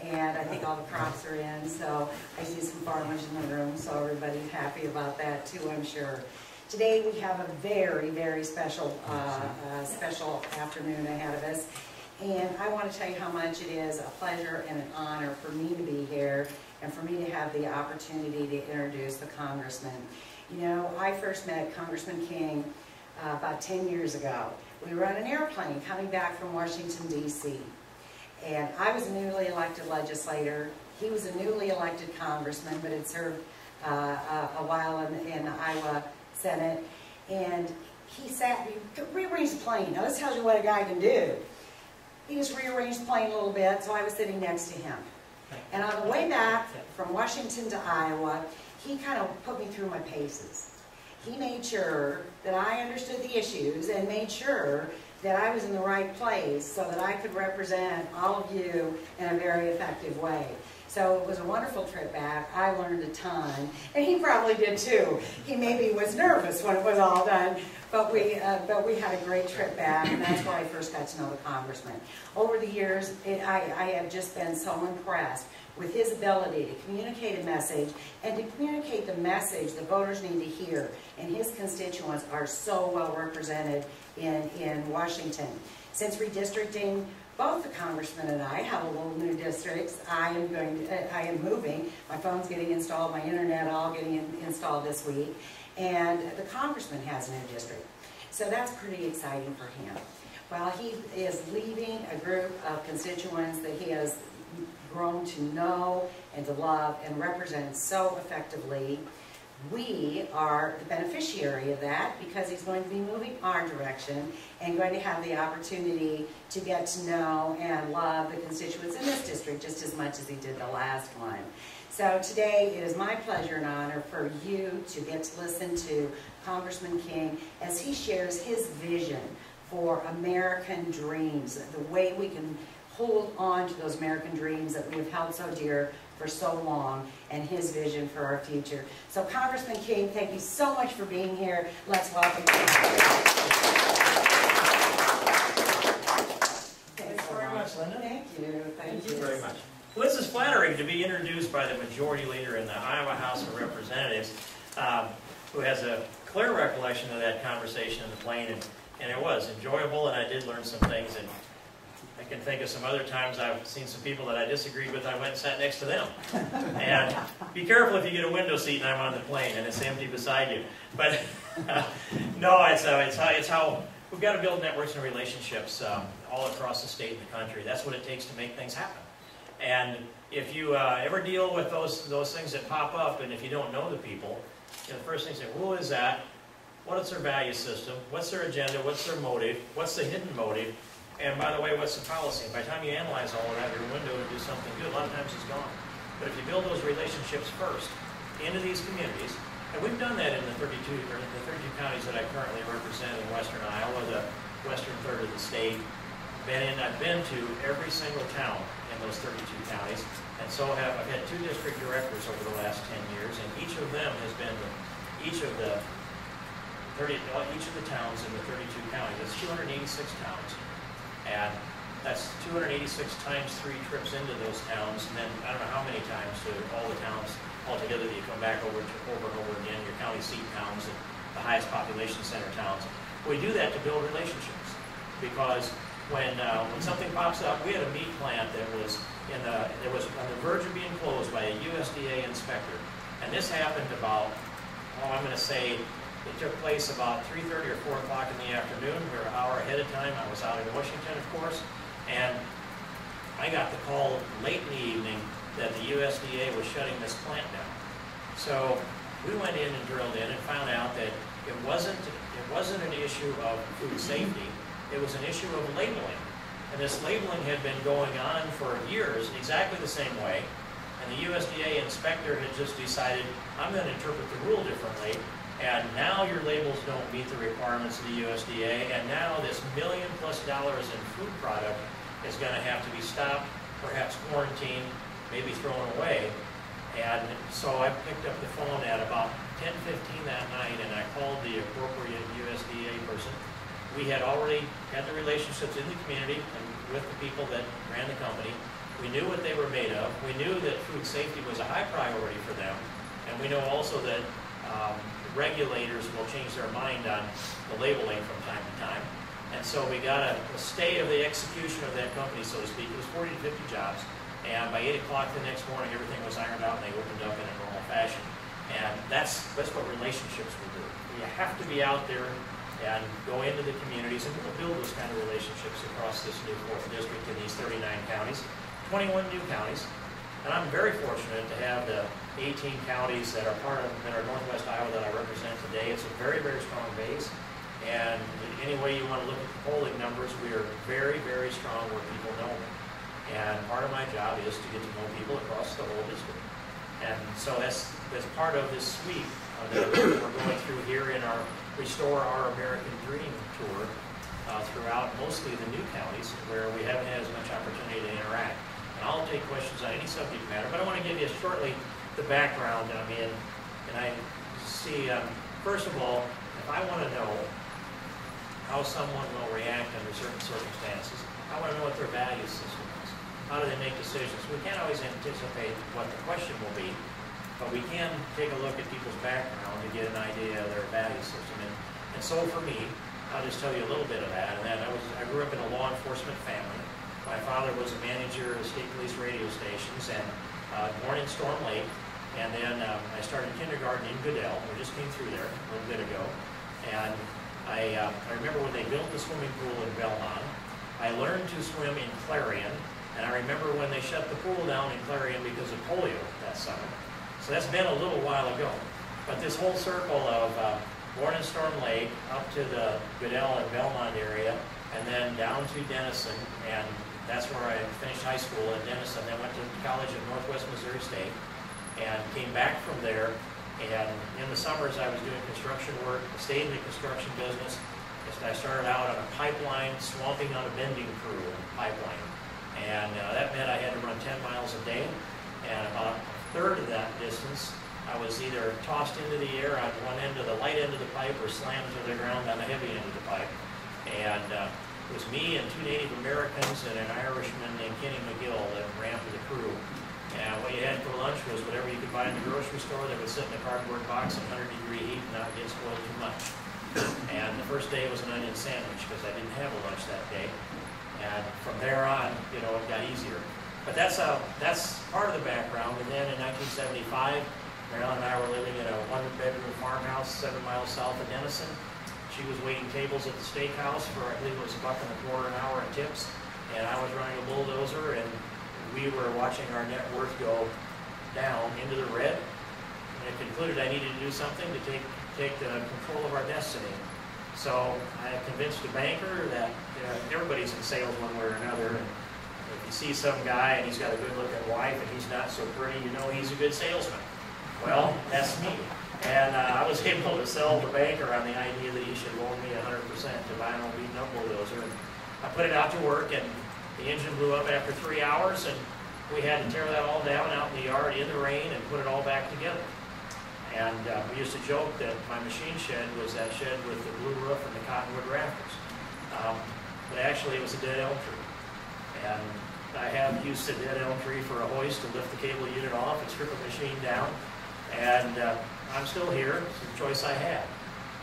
and I think all the crops are in, so I see some farmers in the room, so everybody's happy about that too, I'm sure. Today we have a very, very special afternoon ahead of us, and I want to tell you how much it is a pleasure and an honor for me to be here and for me to have the opportunity to introduce the Congressman. You know, I first met Congressman King about 10 years ago. We were on an airplane coming back from Washington, D.C. And I was a newly elected legislator. He was a newly elected congressman, but had served a while in the Iowa Senate. And he rearranged the plane. Now this tells you what a guy can do. He just rearranged the plane a little bit, so I was sitting next to him. And on the way back from Washington to Iowa, he kind of put me through my paces. He made sure that I understood the issues and made sure that I was in the right place so that I could represent all of you in a very effective way. So it was a wonderful trip back. I learned a ton, and he probably did too. He maybe was nervous when it was all done, but we had a great trip back, and that's where I first got to know the Congressman. Over the years, I have just been so impressed with his ability to communicate a message and to communicate the message the voters need to hear. And his constituents are so well represented in Washington. Since redistricting, both the Congressman and I have a little new districts. I am moving. My phone's getting installed, my internet all getting installed this week. And the Congressman has a new district. So that's pretty exciting for him. While he is leaving a group of constituents that he has grown to know and to love and represent so effectively, we are the beneficiary of that because he's going to be moving our direction and going to have the opportunity to get to know and love the constituents in this district just as much as he did the last one. So today it is my pleasure and honor for you to get to listen to Congressman King as he shares his vision for American dreams, the way we can hold on to those American dreams that we have held so dear for so long, and his vision for our future. So Congressman King, thank you so much for being here. Let's welcome you. Thanks very much, Linda. Thank you. Thank you very much. Well, this is flattering to be introduced by the majority leader in the Iowa House of Representatives, who has a clear recollection of that conversation in the plane, and it was enjoyable, and I did learn some things. And I can think of some other times I've seen some people that I disagreed with. I went and sat next to them. And be careful if you get a window seat and I'm on the plane and it's empty beside you. But no, it's how we've got to build networks and relationships all across the state and the country. That's what it takes to make things happen. And if you ever deal with those things that pop up, and if you don't know the people, you know, the first thing you say, who is that? What is their value system? What's their agenda? What's their motive? What's the hidden motive? And by the way, what's the policy? By the time you analyze all of that, your window to do something good, a lot of times it's gone. But if you build those relationships first into these communities, and we've done that in the 32 counties that I currently represent in western Iowa, the western third of the state. I've been to every single town in those 32 counties, and so I've had 2 district directors over the last 10 years, and each of them has been each of the towns in the 32 counties. That's 286 towns. And that's 286 times 3 trips into those towns, and then I don't know how many times to all the towns altogether that you come back over and over again, your county seat towns and the highest population center towns. We do that to build relationships because when something pops up, we had a meat plant that was it was on the verge of being closed by a USDA inspector, and this happened about, I'm going to say, it took place about 3:30 or 4 o'clock in the afternoon. We were an hour ahead of time. I was out in Washington, of course, and I got the call late in the evening that the USDA was shutting this plant down. So we went in and drilled in and found out that it wasn't an issue of food safety. It was an issue of labeling. And this labeling had been going on for years exactly the same way. And the USDA inspector had just decided, I'm going to interpret the rule differently. And now your labels don't meet the requirements of the USDA, and now this $1 million+ in food product is going to have to be stopped, perhaps quarantined, maybe thrown away. And so I picked up the phone at about 10:15 that night, and I called the appropriate USDA person. We had already had the relationships in the community and with the people that ran the company, We knew what they were made of. We knew that food safety was a high priority for them. And we know also that regulators will change their mind on the labeling from time to time. And so we got a stay of the execution of that company, so to speak. It was 40 to 50 jobs. And by 8 o'clock the next morning, everything was ironed out and they opened up in a normal fashion. And that's what relationships will do. You have to be out there and go into the communities, and we'll build those kind of relationships across this new 4th district in these 39 counties, 21 new counties. And I'm very fortunate to have the 18 counties that are Northwest Iowa that I represent today. It's a very, very strong base. And any way you want to look at the polling numbers, we are very, very strong where people know me. And part of my job is to get to know people across the whole district. And so that's part of this sweep that we're going through here in our Restore Our American Dream tour throughout mostly the new counties where we haven't had as much opportunity to interact. And I'll take questions on any subject matter, but I want to give you shortly the background I'm in. And I see, first of all, if I want to know how someone will react under certain circumstances, I want to know what their value system is. How do they make decisions? We can't always anticipate what the question will be, but we can take a look at people's background to get an idea of their value system. And so for me, I'll just tell you a little bit of that. And then I grew up in a law enforcement family. My father was a manager of state police radio stations and born in Storm Lake. And then I started kindergarten in Goodell. We just came through there a little bit ago. And I remember when they built the swimming pool in Belmont. I learned to swim in Clarion. And I remember when they shut the pool down in Clarion because of polio that summer. So that's been a little while ago. But this whole circle of born in Storm Lake, up to the Goodell and Belmont area, and then down to Denison, and that's where I finished high school in Denison, then went to college at Northwest Missouri State, and came back from there. And in the summers I was doing construction work, stayed in the construction business. I started out on a pipeline, swamping on a bending crew in a pipeline. And that meant I had to run 10 miles a day, and about a third of that distance I was either tossed into the air on one end of the light end of the pipe or slammed to the ground on the heavy end of the pipe. And it was me and 2 Native Americans and an Irishman named Kenny McGill that ran for the crew. And what you had for lunch was whatever you could buy in the grocery store that would sit in a cardboard box in 100-degree heat and not get spoiled too much. And the first day was an onion sandwich because I didn't have a lunch that day. And from there on, it got easier. But that's part of the background. And then in 1975, Marilyn and I were living in a 1-bedroom farmhouse 7 miles south of Denison. She was waiting tables at the steakhouse for, I believe it was $1.25 an hour in tips. And I was running a bulldozer, and we were watching our net worth go down into the red. And I concluded I needed to do something to take the control of our destiny. So I convinced a banker that everybody's in sales one way or another. And if you see some guy and he's got a good-looking wife and he's not so pretty, you know he's a good salesman. Well, that's me. And I was able to sell the banker on the idea that he should loan me 100% to buy an old beaten-up bulldozer. And I put it out to work, and the engine blew up after 3 hours, and we had to tear that all down out in the yard in the rain and put it all back together. And we used to joke that my machine shed was that shed with the blue roof and the cottonwood rafters. But actually, it was a dead elm tree. And I have used a dead elm tree for a hoist to lift the cable unit off and strip a machine down. And I'm still here. It's a choice I had.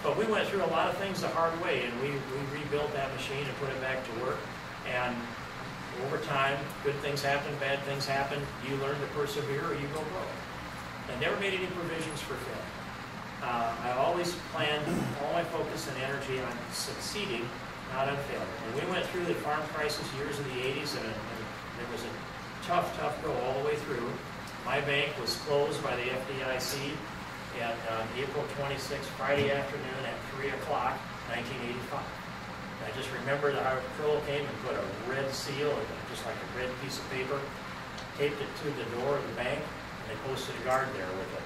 But we went through a lot of things the hard way, and we rebuilt that machine and put it back to work. And over time, good things happen, bad things happen. You learn to persevere or you go broke. I never made any provisions for failure. I always planned all my focus and energy on succeeding, not on failure. And we went through the farm crisis years of the 80s, and it was a tough go all the way through. My bank was closed by the FDIC on April 26th, Friday afternoon at 3 o'clock, 1985. And I just remember the Highway Patrol came and put a red seal, just like a red piece of paper, taped it to the door of the bank, and they posted a guard there with a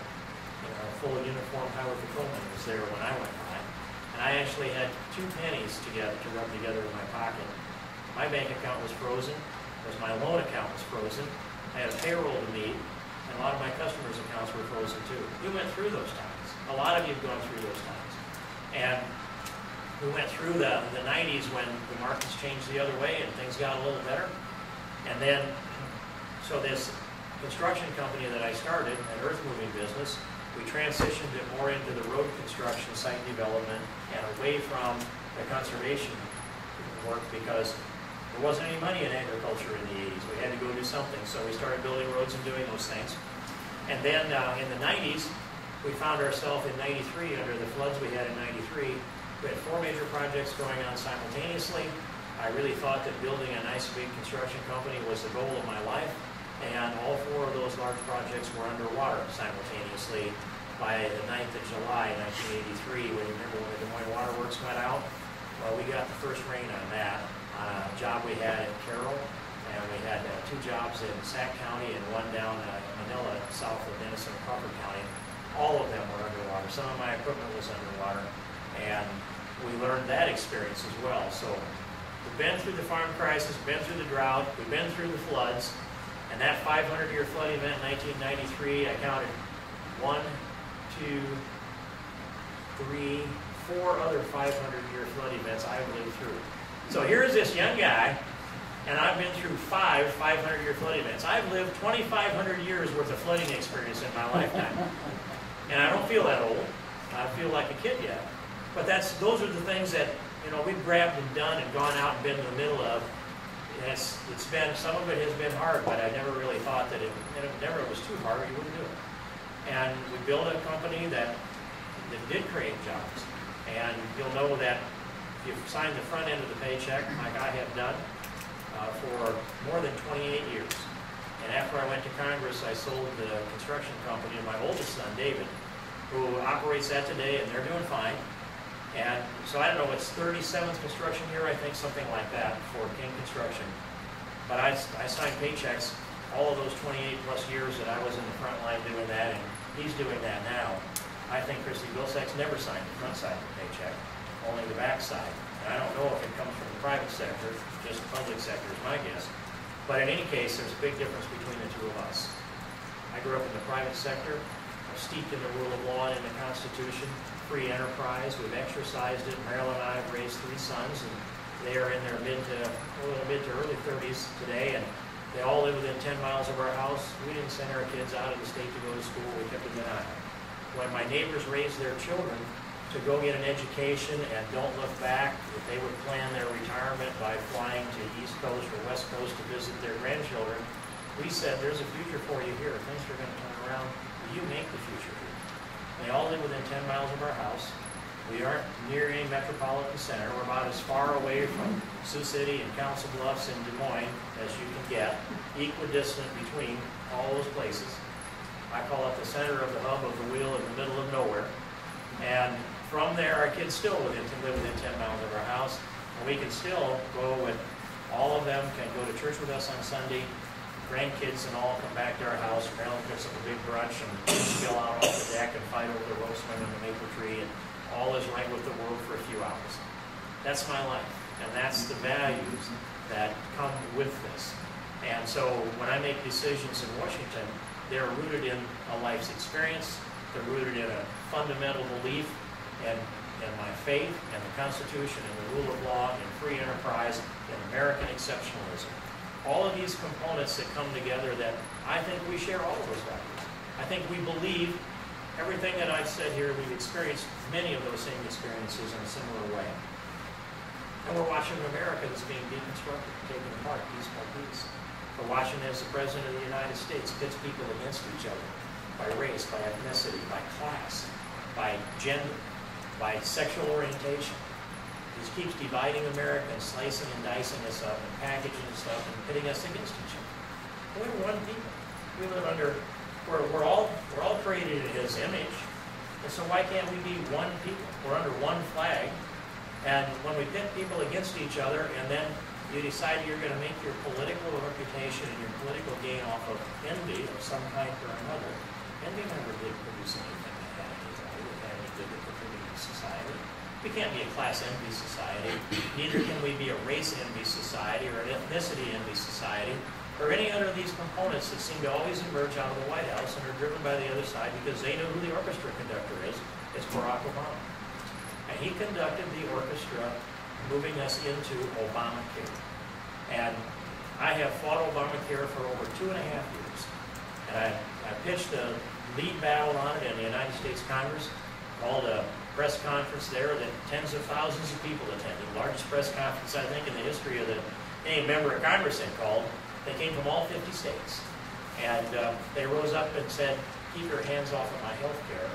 full uniformed Highway Patrolman was there when I went by. And I actually had 2 pennies to rub together in my pocket. My bank account was frozen, because my loan account was frozen. I had a payroll to meet. And a lot of my customers' accounts were frozen too. We went through those times. A lot of you have gone through those times. And we went through the 90s when the markets changed the other way and things got a little better. And then So this construction company that I started, an earth moving business, we transitioned it more into the road construction, site development, and away from the conservation work because there wasn't any money in agriculture in the 80s. We had to go do something, so we started building roads and doing those things. And then in the 90s, we found ourselves in 93, under the floods we had in 93, we had 4 major projects going on simultaneously. I really thought that building a nice big construction company was the goal of my life, and all 4 of those large projects were underwater simultaneously by the 9th of July, 1983. When you remember when the Des Moines Water Works went out? Well, we got the first rain on that, on a job we had in Carroll, and we had 2 jobs in Sac County and 1 down in Manila, south of Denison and Crawford County. All of them were underwater. Some of my equipment was underwater, and we learned that experience as well. So we've been through the farm crisis, been through the drought, we've been through the floods, and that 500-year flood event in 1993, I counted 1, 2, 3, 4 other 500-year flood events I've lived through. So here's this young guy, and I've been through 5 500-year flood events. I've lived 2,500 years worth of flooding experience in my lifetime. And I don't feel that old. I feel like a kid yet. But those are the things that, you know, we've grabbed and done and gone out and been in the middle of. It's been, some of it has been hard, but I never really thought that if it never was too hard, you wouldn't do it. And we built a company that did create jobs. And you'll know that if you've signed the front end of the paycheck, like I have done, for more than 28 years. And after I went to Congress, I sold the construction company to my oldest son, David, who operates that today, and they're doing fine. And so I don't know, it's 37th construction year, I think, something like that, for King Construction. But I signed paychecks all of those 28 plus years that I was in the front line doing that, and he's doing that now. I think Christy Vilsack's never signed the front side of the paycheck, only the back side. And I don't know if it comes from the private sector, just the public sector is my guess. But in any case, there's a big difference between the 2 of us. I grew up in the private sector, steeped in the rule of law and in the Constitution, free enterprise. We've exercised it. Marilyn and I have raised 3 sons, and they are in their mid to early 30s today, and they all live within 10 miles of our house. We didn't send our kids out of the state to go to school. We kept them in Iowa. When my neighbors raised their children to go get an education and don't look back, if they would plan their retirement by flying to East Coast or West Coast to visit their grandchildren, we said, there's a future for you here. Things are going to turn around. You make the future here. They all live within 10 miles of our house. We aren't near any metropolitan center. We're about as far away from Sioux City and Council Bluffs and Des Moines as you can get, equidistant between all those places. I call it the center of the hub of the wheel in the middle of nowhere. And from there, our kids still live within 10 miles of our house, and we can still go with, all of them can go to church with us on Sunday. Grandkids and all come back to our house. Marilyn cooks up a big brunch and chill out off the deck and fight over the roast swing in the maple tree, and all is right with the world for a few hours. That's my life, and that's the values that come with this. And so when I make decisions in Washington, they're rooted in a life's experience. They're rooted in a fundamental belief in my faith and the Constitution and the rule of law and free enterprise and American exceptionalism. All of these components that come together that I think we share all of those values. I think we believe everything that I've said here, we've experienced many of those same experiences in a similar way. And we're watching America that's being deconstructed, taken apart piece by piece. We're watching as the President of the United States pits people against each other by race, by ethnicity, by class, by gender, by sexual orientation. He keeps dividing America and slicing and dicing us up and packaging us up and pitting us against each other. We're one people. We live under, we're all created in His image, and so why can't we be one people? We're under one flag, and when we pit people against each other, and then you decide you're going to make your political reputation and your political gain off of envy of some kind or another, envy never did produce anything that had any value, that had any good that contributed to society. We can't be a class envy society, neither can we be a race envy society or an ethnicity envy society, or any other of these components that seem to always emerge out of the White House and are driven by the other side because they know who the orchestra conductor is. It's Barack Obama. And he conducted the orchestra moving us into Obamacare. And I have fought Obamacare for over 2.5 years. And I pitched a lead battle on it in the United States Congress, called a press conference there that tens of thousands of people attended. The largest press conference, I think, in the history of any member of Congress had called. They came from all 50 states. And they rose up and said, keep your hands off of my health care.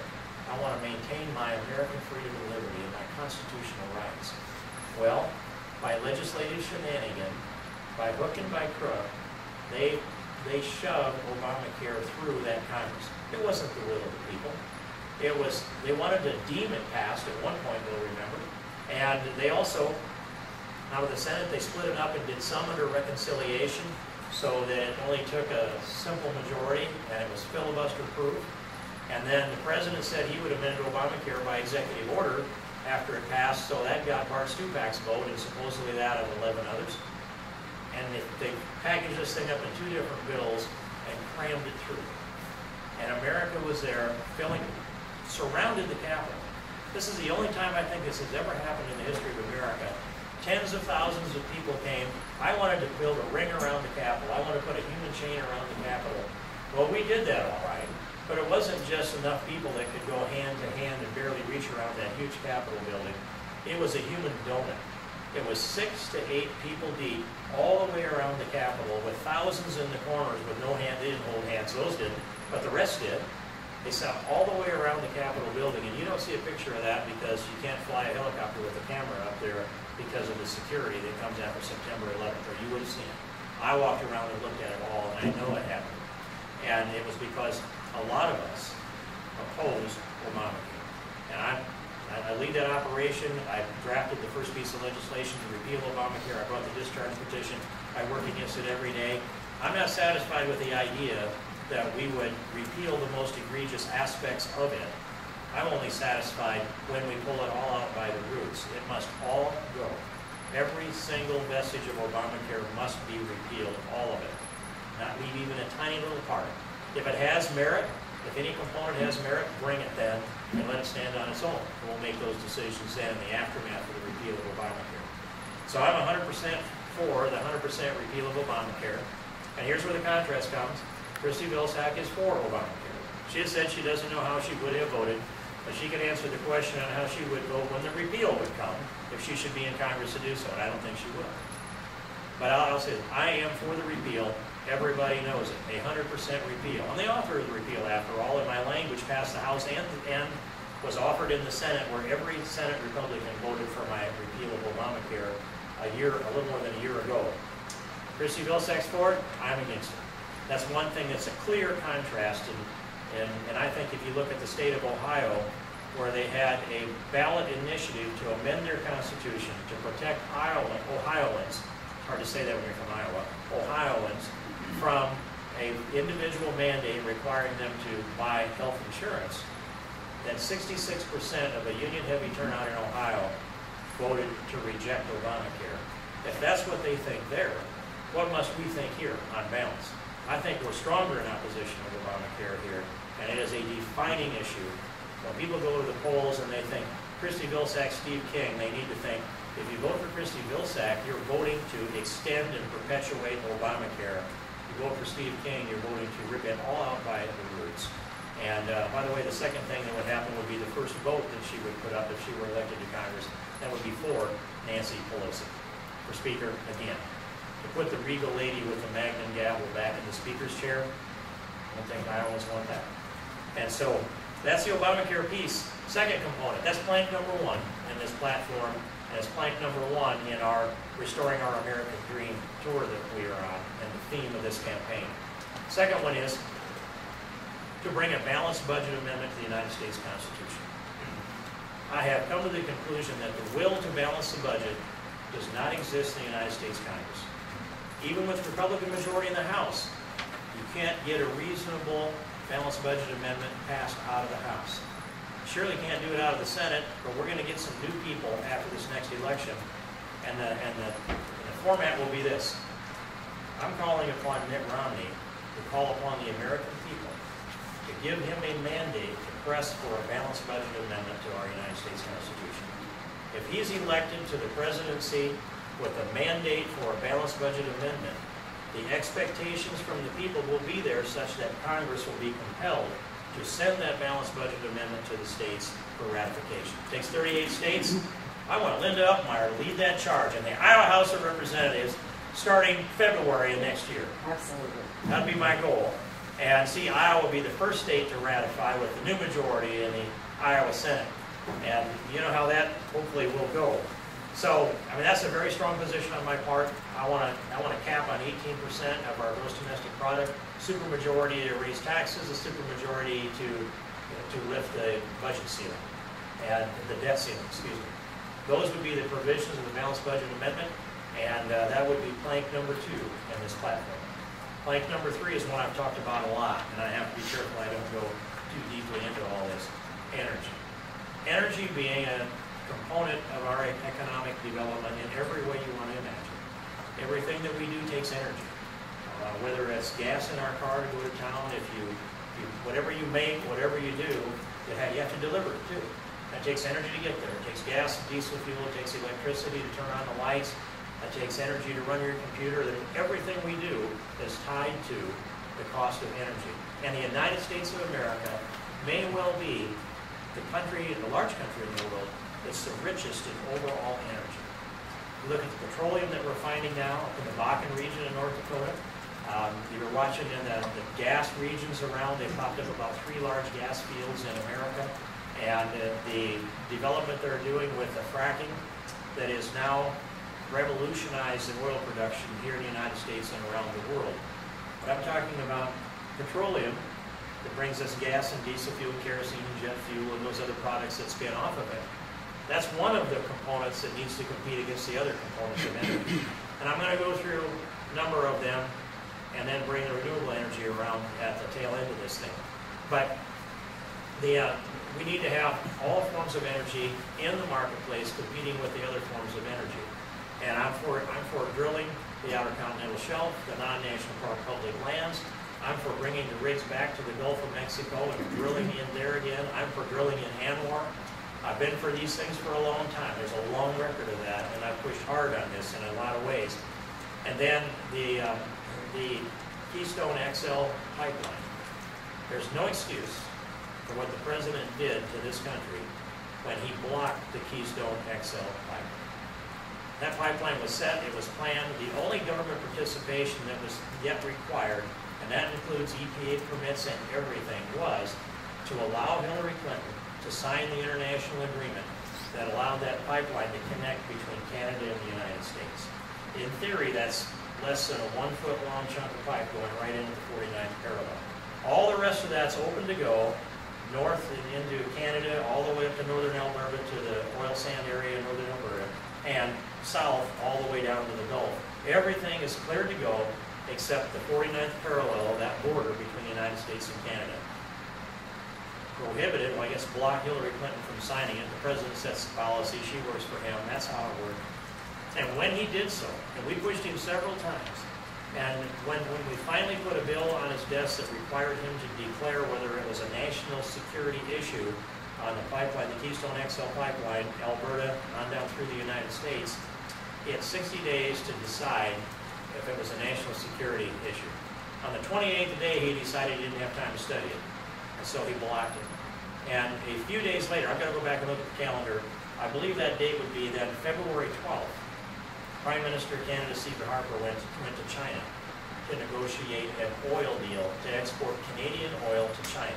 I want to maintain my American freedom and liberty and my constitutional rights. Well, by legislative shenanigan, by hook and by crook, they shoved Obamacare through that Congress. It wasn't the will of the people. It was, they wanted to deem it passed at one point, you'll remember. And they also, out of the Senate, they split it up and did some under reconciliation, so that it only took a simple majority, and it was filibuster proof. And then the president said he would amend Obamacare by executive order after it passed, so that got Bart Stupak's vote and supposedly that of 11 others. And they packaged this thing up in 2 different bills and crammed it through. And America was there, surrounded the Capitol. This is the only time I think this has ever happened in the history of America. Tens of thousands of people came. I wanted to build a ring around the Capitol. I wanted to put a human chain around the Capitol. Well, we did that all right. But it wasn't just enough people that could go hand to hand and barely reach around that huge Capitol building. It was a human donut. It was 6 to 8 people deep all the way around the Capitol with thousands in the corners with no hand. They didn't hold hands, those didn't, but the rest did. They sat all the way around the Capitol building, and you don't see a picture of that because you can't fly a helicopter with a camera up there because of the security that comes after September 11th, or you would have seen it. I walked around and looked at it all, and I know it happened. And it was because a lot of us opposed Obamacare. And I lead that operation. I drafted the first piece of legislation to repeal Obamacare. I brought the discharge petition. I work against it every day. I'm not satisfied with the idea that we would repeal the most egregious aspects of it. I'm only satisfied when we pull it all out by the roots. It must all go. Every single vestige of Obamacare must be repealed, all of it. Not leave even a tiny little part. If it has merit, if any component has merit, bring it then and let it stand on its own. And we'll make those decisions then in the aftermath of the repeal of Obamacare. So I'm 100% for the 100% repeal of Obamacare. And here's where the contrast comes. Christy Vilsack is for Obamacare. She has said she doesn't know how she would have voted, but she can answer the question on how she would vote when the repeal would come, if she should be in Congress to do so, and I don't think she will. But I'll say, I am for the repeal. Everybody knows it, 100% repeal. I'm the author of the repeal, after all, and my language passed the House and was offered in the Senate, where every Senate Republican voted for my repeal of Obamacare a little more than a year ago. Christy Vilsack's for it, I'm against it. That's one thing that's a clear contrast, and I think if you look at the state of Ohio, where they had a ballot initiative to amend their constitution to protect Ohioans, hard to say that when you're from Iowa, Ohioans, from an individual mandate requiring them to buy health insurance, then 66% of a union-heavy turnout in Ohio voted to reject Obamacare. If that's what they think there, what must we think here on balance? I think we're stronger in opposition of Obamacare here, and it is a defining issue. When people go to the polls and they think Christy Vilsack, Steve King, they need to think, if you vote for Christy Vilsack, you're voting to extend and perpetuate Obamacare. If you vote for Steve King, you're voting to rip it all out by the roots. And by the way, the second thing that would happen would be the first vote that she would put up if she were elected to Congress. That would be for Nancy Pelosi, for Speaker again. To put the regal lady with the Magnum gavel back in the Speaker's chair, I don't think Iowans want that. And so that's the Obamacare piece. Second component, that's plank number 1 in this platform. And it's plank number 1 in our Restoring Our American Dream tour that we are on, and the theme of this campaign. Second one is to bring a balanced budget amendment to the United States Constitution. I have come to the conclusion that the will to balance the budget does not exist in the United States Congress. Even with Republican majority in the House, you can't get a reasonable balanced budget amendment passed out of the House. Surely can't do it out of the Senate, but we're going to get some new people after this next election, and the format will be this. I'm calling upon Mitt Romney to call upon the American people to give him a mandate to press for a balanced budget amendment to our United States Constitution. If he's elected to the presidency with a mandate for a balanced budget amendment, the expectations from the people will be there such that Congress will be compelled to send that balanced budget amendment to the states for ratification. It takes 38 states. I want Linda Upmeyer to lead that charge in the Iowa House of Representatives starting February of next year. Absolutely. That'd be my goal. And see, Iowa will be the first state to ratify with the new majority in the Iowa Senate. And you know how that hopefully will go. So, I mean, that's a very strong position on my part. I want to cap on 18% of our gross domestic product. Supermajority to raise taxes, a supermajority to lift the budget ceiling and the debt ceiling. Excuse me. Those would be the provisions of the balanced budget amendment, and that would be plank number 2 in this platform. Plank number 3 is one I've talked about a lot, and I have to be careful I don't go too deeply into all this. Energy. Energy being a component of our economic development in every way you want to imagine. Everything that we do takes energy. Whether it's gas in our car to go to town, whatever you make, whatever you do, you have to deliver it too. That takes energy to get there. It takes gas, diesel fuel, it takes electricity to turn on the lights. That takes energy to run your computer. Everything we do is tied to the cost of energy. And the United States of America may well be the large country in the world that's the richest in overall energy. You look at the petroleum that we're finding now up in the Bakken region in North Dakota. You were watching in the gas regions around. They popped up about 3 large gas fields in America. And the development they're doing with the fracking that is now revolutionized in oil production here in the United States and around the world. But I'm talking about petroleum that brings us gas and diesel fuel, kerosene and jet fuel, and those other products that spin off of it. That's one of the components that needs to compete against the other components of energy. And I'm going to go through a number of them and then bring the renewable energy around at the tail end of this thing. But we need to have all forms of energy in the marketplace competing with the other forms of energy. And I'm for drilling the Outer Continental Shelf, the non-national park public lands. I'm for bringing the rigs back to the Gulf of Mexico and drilling in there again. I'm for drilling in Anwar. I've been for these things for a long time. There's a long record of that, and I've pushed hard on this in a lot of ways. And then the Keystone XL pipeline. There's no excuse for what the president did to this country when he blocked the Keystone XL pipeline. That pipeline was set, it was planned. The only government participation that was yet required, and that includes EPA permits and everything, was to allow Hillary Clinton to sign the international agreement that allowed that pipeline to connect between Canada and the United States. In theory, that's less than a 1-foot long chunk of pipe going right into the 49th parallel. All the rest of that's open to go north and into Canada, all the way up to northern Alberta to the oil sand area in northern Alberta, and south all the way down to the Gulf. Everything is cleared to go except the 49th parallel, that border between the United States and Canada. Prohibited, well, I guess block Hillary Clinton from signing it. The president sets the policy, she works for him, that's how it worked. And when he did so, and we pushed him several times, and when we finally put a bill on his desk that required him to declare whether it was a national security issue on the pipeline, the Keystone XL pipeline, Alberta on down through the United States, he had 60 days to decide if it was a national security issue. On the 28th day, he decided he didn't have time to study it, and so he blocked it. And a few days later, I've got to go back and look at the calendar, I believe that date would be then February 12th. Prime Minister of Canada, Stephen Harper, went to China to negotiate an oil deal to export Canadian oil to China.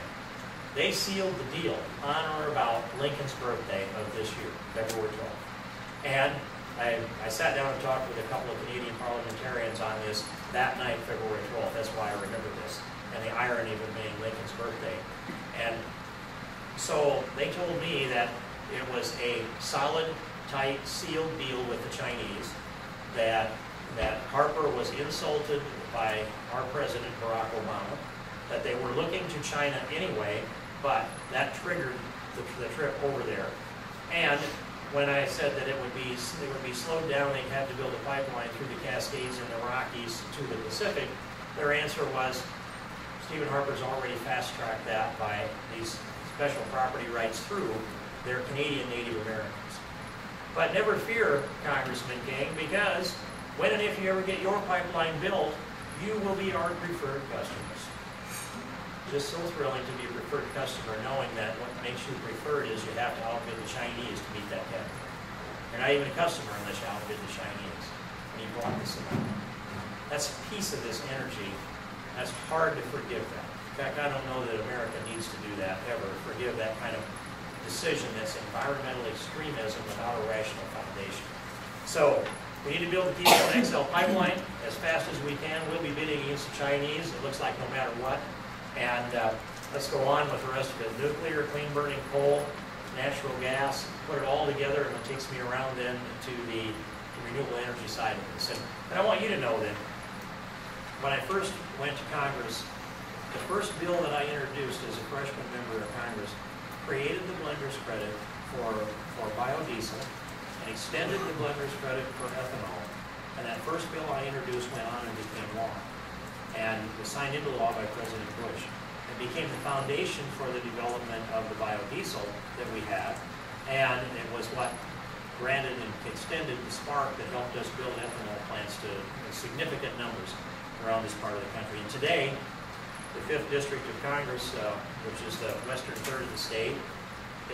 They sealed the deal on or about Lincoln's birthday of this year, February 12th. And I sat down and talked with a couple of Canadian parliamentarians on this that night, February 12th. That's why I remember this, and the irony of it being Lincoln's birthday. And so they told me that it was a solid, tight, sealed deal with the Chinese, that Harper was insulted by our president, Barack Obama, that they were looking to China anyway, but that triggered the trip over there. And when I said that it would be slowed down, they'd have to build a pipeline through the Cascades and the Rockies to the Pacific, their answer was, Stephen Harper's already fast-tracked that by these special property rights through their Canadian Native Americans. But never fear, Congressman King, because when and if you ever get your pipeline built, you will be our preferred customers. Just so thrilling to be a preferred customer, knowing that what makes you preferred is you have to outbid the Chinese to meet that category. You're not even a customer unless you outbid the Chinese. And you brought this about. That's a piece of this energy. That's hard to forgive that. In fact, I don't know that America needs to do that ever, forgive that kind of decision that's environmental extremism without a rational foundation. So, we need to build the Keystone XL pipeline as fast as we can. We'll be bidding against the Chinese, it looks like no matter what. And let's go on with the rest of it. Nuclear, clean burning coal, natural gas, put it all together, and it takes me around then to the renewable energy side of this. And I want you to know that when I first went to Congress, the first bill that I introduced as a freshman member of Congress created the blender's credit for biodiesel and extended the blender's credit for ethanol. And that first bill I introduced went on and became law, and was signed into law by President Bush. It became the foundation for the development of the biodiesel that we have, and it was what granted and extended the spark that helped us build ethanol plants to significant numbers around this part of the country. And today, the 5th District of Congress, which is the western third of the state,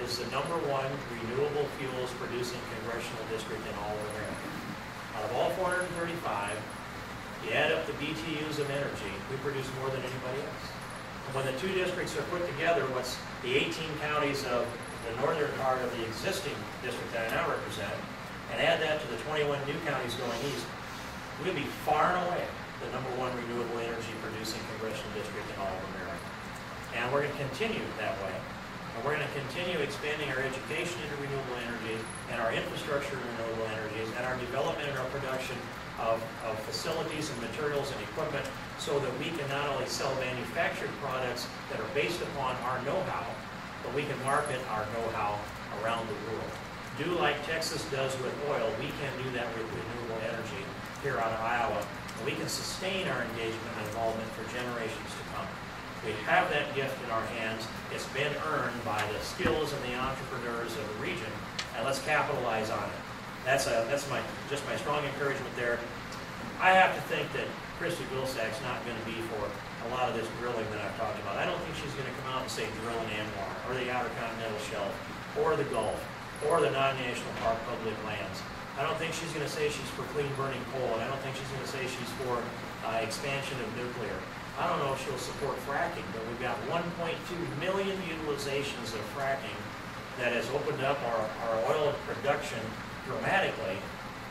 is the #1 renewable fuels producing congressional district in all of America. Out of all 435, you add up the BTUs of energy, we produce more than anybody else. And when the two districts are put together, what's the 18 counties of the northern part of the existing district that I now represent, and add that to the 21 new counties going east, we'll be far and away the #1 renewable energy producing congressional district in all of America. And we're going to continue that way. And we're going to continue expanding our education into renewable energy and our infrastructure in renewable energies and our development and our production of facilities and materials and equipment so that we can not only sell manufactured products that are based upon our know-how, but we can market our know-how around the world. Do like Texas does with oil, we can do that with renewable energy here out of Iowa. And we can sustain our engagement and involvement for generations to come. We have that gift in our hands. It's been earned by the skills and the entrepreneurs of the region, and let's capitalize on it. That's my strong encouragement there. I have to think that Kristi Vilsack's not going to be for a lot of this drilling that I've talked about. I don't think she's going to come out and say drill in ANWR, or the Outer Continental Shelf, or the Gulf, or the non-national park public lands. I don't think she's going to say she's for clean burning coal, and I don't think she's going to say she's for expansion of nuclear. I don't know if she'll support fracking, but we've got 1.2 million utilizations of fracking that has opened up our oil production dramatically.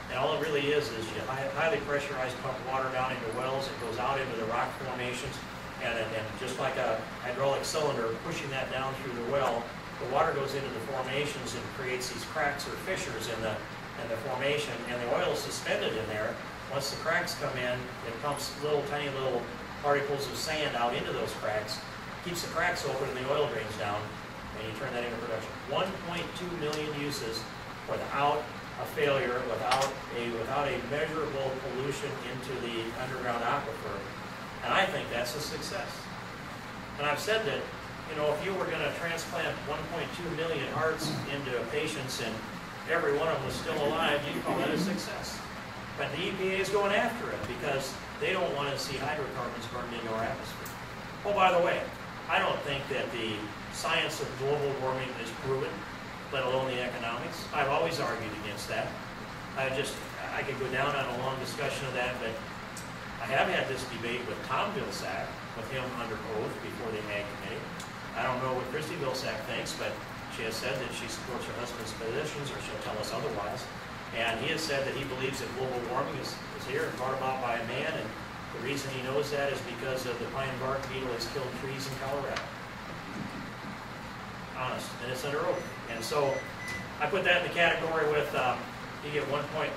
And all it really is you highly pressurized pump water down into wells, it goes out into the rock formations, and just like a hydraulic cylinder pushing that down through the well, the water goes into the formations and creates these cracks or fissures in the formation, and the oil is suspended in there. Once the cracks come in, it pumps tiny little particles of sand out into those cracks, keeps the cracks open, and the oil drains down, and you turn that into production. 1.2 million uses without a failure, without a measurable pollution into the underground aquifer, and I think that's a success. And I've said that, if you were going to transplant 1.2 million hearts into patients and every one of them was still alive, you'd call that a success. But the EPA is going after it because they don't want to see hydrocarbons burned into our atmosphere. Oh, by the way, I don't think that the science of global warming is proven, let alone the economics. I've always argued against that. I could go down on a long discussion of that, but I have had this debate with Tom Vilsack, with him under oath before the Ag Committee. I don't know what Kristi Vilsack thinks, but she has said that she supports her husband's positions, or she'll tell us otherwise. And he has said that he believes that global warming is here and brought about by a man, and the reason he knows that is because of the pine bark beetle has killed trees in Colorado. Honest, and it's under oath. And so I put that in the category with you get $1.84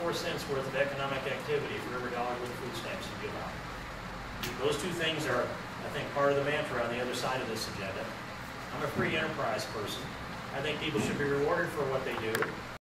worth of economic activity for every dollar worth of food stamps you give out. Those two things are, I think, part of the mantra on the other side of this agenda. I'm a free enterprise person. I think people should be rewarded for what they do.